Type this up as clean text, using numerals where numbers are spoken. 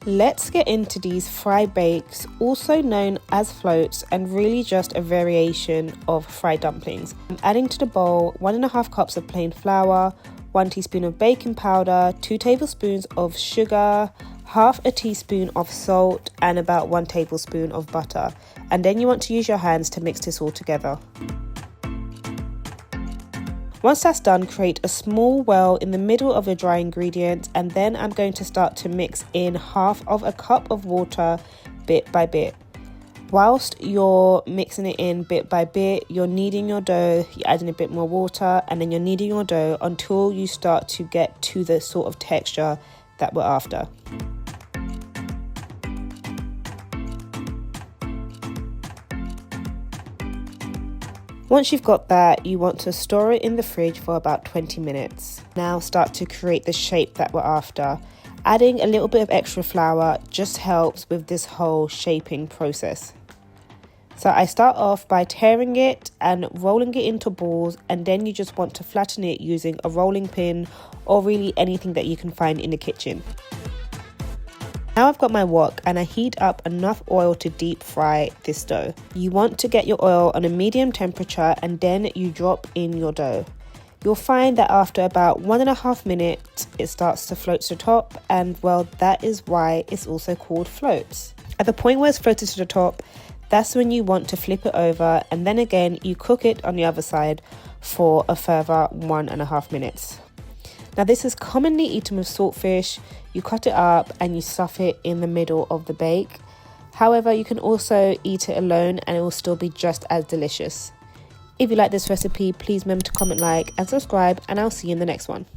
Let's get into these fried bakes, also known as floats, and really just a variation of fried dumplings. I'm adding to the bowl 1.5 cups of plain flour, 1 teaspoon of baking powder, 2 tablespoons of sugar, half a teaspoon of salt, and about 1 tablespoon of butter. And then you want to use your hands to mix this all together. Once that's done, create a small well in the middle of your dry ingredients, and then I'm going to start to mix in half of a cup of water bit by bit. Whilst you're mixing it in bit by bit, you're kneading your dough, you're adding a bit more water, and then you're kneading your dough until you start to get to the sort of texture that we're after. Once you've got that, you want to store it in the fridge for about 20 minutes. Now start to create the shape that we're after. Adding a little bit of extra flour just helps with this whole shaping process. So I start off by tearing it and rolling it into balls, and then you just want to flatten it using a rolling pin or really anything that you can find in the kitchen. Now I've got my wok and I heat up enough oil to deep fry this dough. You want to get your oil on a medium temperature and then you drop in your dough. You'll find that after about 1.5 minutes it starts to float to the top, and well, that is why it's also called floats. At the point where it's floated to the top, that's when you want to flip it over, and then again you cook it on the other side for a further 1.5 minutes. Now this is commonly eaten with saltfish. You cut it up and you stuff it in the middle of the bake. However, you can also eat it alone and it will still be just as delicious. If you like this recipe, please remember to comment, like and subscribe, and I'll see you in the next one.